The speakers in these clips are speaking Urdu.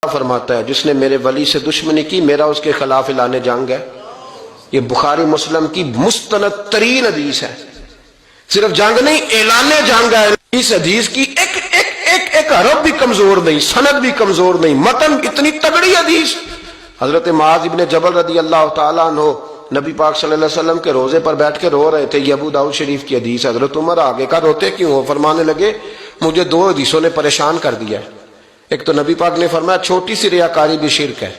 فرماتا ہے جس نے میرے ولی سے دشمنی کی میرا اس کے خلاف اعلان جنگ ہے۔ یہ بخاری مسلم کی مستند ترین حدیث ہے۔ صرف جنگ نہیں، اعلان جنگ ہے۔ اس حدیث کی ایک حرف بھی کمزور نہیں، سند بھی کمزور نہیں، متن اتنی تگڑی حدیث۔ حضرت معاذ ابن جبل رضی اللہ تعالیٰ عنہ نبی پاک صلی اللہ علیہ وسلم کے روزے پر بیٹھ کے رو رہے تھے۔ یہ ابو داؤد شریف کی حدیث۔ حضرت عمر آگے کا روتے کیوں ہو؟ فرمانے لگے مجھے دو حدیثوں نے پریشان کر دیا ہے۔ ایک تو نبی پاک نے فرمایا چھوٹی سی ریاکاری بھی شرک ہے،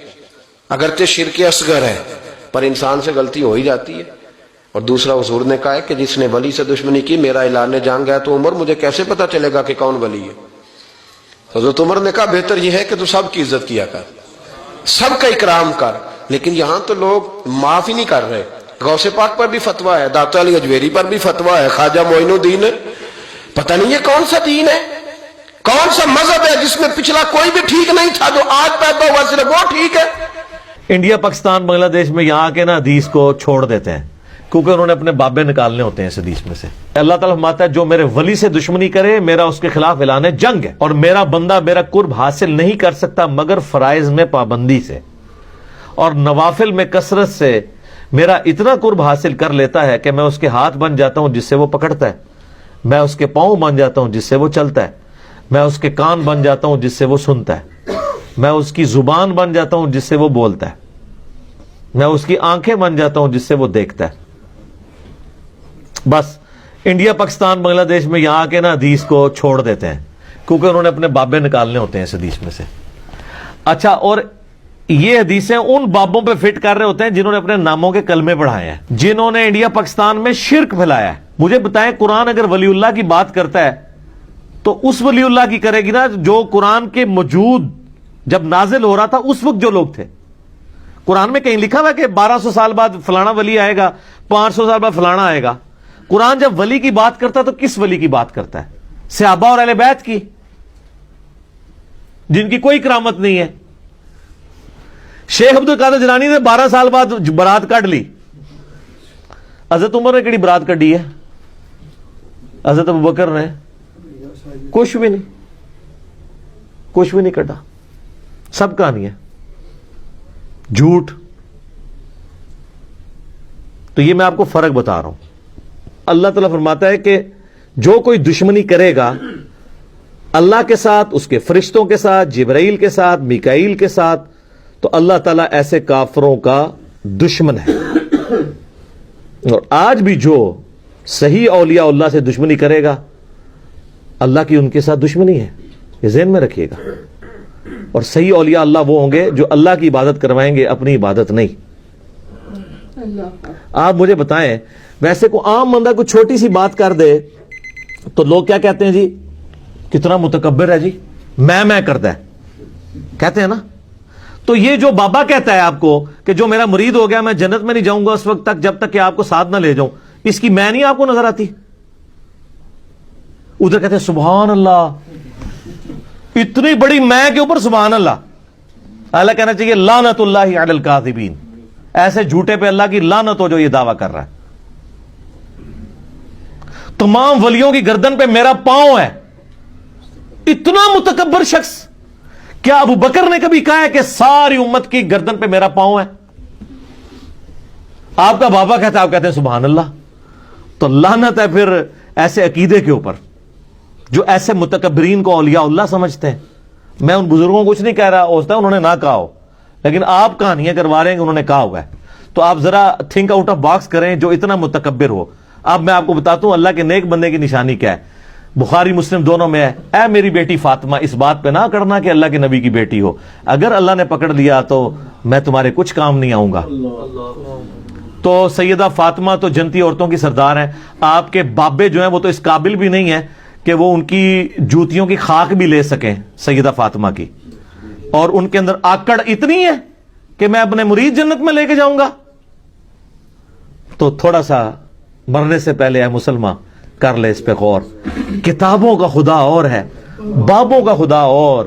اگرچہ شرک اصغر ہے پر انسان سے غلطی ہو ہی جاتی ہے۔ اور دوسرا حضور نے کہا ہے کہ جس نے ولی سے دشمنی کی میرا اعلان جنگ ہے۔ تو عمر مجھے کیسے پتا چلے گا کہ کون ولی ہے؟ حضرت عمر نے کہا بہتر یہ ہے کہ تو سب کی عزت کیا کر، سب کا اکرام کر۔ لیکن یہاں تو لوگ معاف ہی نہیں کر رہے۔ غوث پاک پر بھی فتویٰ ہے، داتا علی اجویری پر بھی فتویٰ ہے، خواجہ معین الدین ہے۔ پتہ نہیں یہ کون سا دین ہے، کون سا مذہب ہے جس میں پچھلا کوئی بھی ٹھیک نہیں تھا، جو آج پیدا ہوا صرف وہ ٹھیک ہے۔ انڈیا پاکستان بنگلہ دیش میں یہاں کے نا حدیث کو چھوڑ دیتے ہیں کیونکہ انہوں نے اپنے بابے نکالنے ہوتے ہیں اس حدیث میں سے۔ اللہ تعالیٰ فرماتا ہے جو میرے ولی سے دشمنی کرے میرا اس کے خلاف اعلان جنگ ہے، اور میرا بندہ میرا قرب حاصل نہیں کر سکتا مگر فرائض میں پابندی سے، اور نوافل میں کثرت سے میرا اتنا قرب حاصل کر لیتا ہے کہ میں اس کے ہاتھ بن جاتا ہوں جس سے وہ پکڑتا ہے، میں اس کے پاؤں بن جاتا ہوں جس سے وہ چلتا ہے، میں اس کے کان بن جاتا ہوں جس سے وہ سنتا ہے، میں اس کی زبان بن جاتا ہوں جس سے وہ بولتا ہے، میں اس کی آنکھیں بن جاتا ہوں جس سے وہ دیکھتا ہے۔ بس انڈیا پاکستان بنگلہ دیش میں یہاں کے نا حدیث کو چھوڑ دیتے ہیں کیونکہ انہوں نے اپنے بابے نکالنے ہوتے ہیں اس حدیث میں سے۔ اچھا، اور یہ حدیثیں ان بابوں پہ فٹ کر رہے ہوتے ہیں جنہوں نے اپنے ناموں کے کلمے پڑھائے ہیں، جنہوں نے انڈیا پاکستان میں شرک پھیلایا ہے۔ مجھے بتائیں قرآن اگر ولی اللہ کی بات کرتا ہے تو اس ولی اللہ کی کرے گی نا جو قرآن کے موجود جب نازل ہو رہا تھا اس وقت جو لوگ تھے۔ قرآن میں کہیں لکھا ہوا ہے کہ 1200 سال بعد فلانا ولی آئے گا، 500 سال بعد فلانا آئے گا۔ قرآن جب ولی کی بات کرتا ہے تو کس ولی کی بات کرتا ہے؟ صحابہ اور اہل بیت کی، جن کی کوئی کرامت نہیں ہے۔ شیخ عبد القادر جیلانی نے 12 سال بعد برات کاٹ لی، حضرت عمر نے کیڑی برات کڈی ہے؟ حضرت ابوبکر نے کچھ بھی نہیں کٹا۔ سب کہانی ہے جھوٹ۔ تو یہ میں آپ کو فرق بتا رہا ہوں۔ اللہ تعالیٰ فرماتا ہے کہ جو کوئی دشمنی کرے گا اللہ کے ساتھ، اس کے فرشتوں کے ساتھ، جبرائیل کے ساتھ، میکائیل کے ساتھ، تو اللہ تعالیٰ ایسے کافروں کا دشمن ہے۔ اور آج بھی جو صحیح اولیاء اللہ سے دشمنی کرے گا اللہ کی ان کے ساتھ دشمنی ہے، یہ ذہن میں رکھیے گا۔ اور صحیح اولیاء اللہ وہ ہوں گے جو اللہ کی عبادت کروائیں گے، اپنی عبادت نہیں۔ آپ مجھے بتائیں، ویسے کو عام بندہ کو چھوٹی سی بات کر دے تو لوگ کیا کہتے ہیں؟ جی کتنا متکبر ہے، جی میں کرتا ہے، کہتے ہیں نا۔ تو یہ جو بابا کہتا ہے آپ کو کہ جو میرا مرید ہو گیا میں جنت میں نہیں جاؤں گا اس وقت تک جب تک کہ آپ کو ساتھ نہ لے جاؤں، اس کی میں نہیں آپ کو نظر آتی؟ ادھر کہتے ہیں سبحان اللہ، اتنی بڑی میں کے اوپر سبحان اللہ۔ اللہ کہنا چاہیے لعنت اللہ علی الکاذبین، ایسے جھوٹے پہ اللہ کی لعنت ہو جو یہ دعویٰ کر رہا ہے۔ تمام ولیوں کی گردن پہ میرا پاؤں ہے، اتنا متکبر شخص۔ کیا ابو بکر نے کبھی کہا ہے کہ ساری امت کی گردن پہ میرا پاؤں ہے؟ آپ کا بابا کہتا ہے، آپ کہتے ہیں سبحان اللہ۔ تو لعنت ہے پھر ایسے عقیدے کے اوپر جو ایسے متکبرین کو اولیاء اللہ سمجھتے ہیں۔ میں ان بزرگوں کو کچھ نہیں کہہ رہا، ہوتا ہے انہوں نے نہ کہا ہو، لیکن آپ کہانیاں کروا رہے ہیں کہ انہوں نے کہا ہوا ہے۔ تو آپ ذرا تھنک آؤٹ آف باکس کریں جو اتنا متکبر ہو۔ اب میں آپ کو بتاتا ہوں اللہ کے نیک بندے کی نشانی کیا ہے۔ بخاری مسلم دونوں میں ہے، اے میری بیٹی فاطمہ، اس بات پہ نہ کرنا کہ اللہ کے نبی کی بیٹی ہو، اگر اللہ نے پکڑ لیا تو میں تمہارے کچھ کام نہیں آؤں گا۔ تو سیدہ فاطمہ تو جنتی عورتوں کی سردار ہیں۔ آپ کے بابے جو ہیں وہ تو اس قابل بھی نہیں ہیں کہ وہ ان کی جوتیوں کی خاک بھی لے سکیں سیدہ فاطمہ کی، اور ان کے اندر آکڑ اتنی ہے کہ میں اپنے مرید جنت میں لے کے جاؤں گا۔ تو تھوڑا سا مرنے سے پہلے اے مسلمان کر لے اس پہ غور۔ کتابوں کا خدا اور ہے، بابوں کا خدا اور،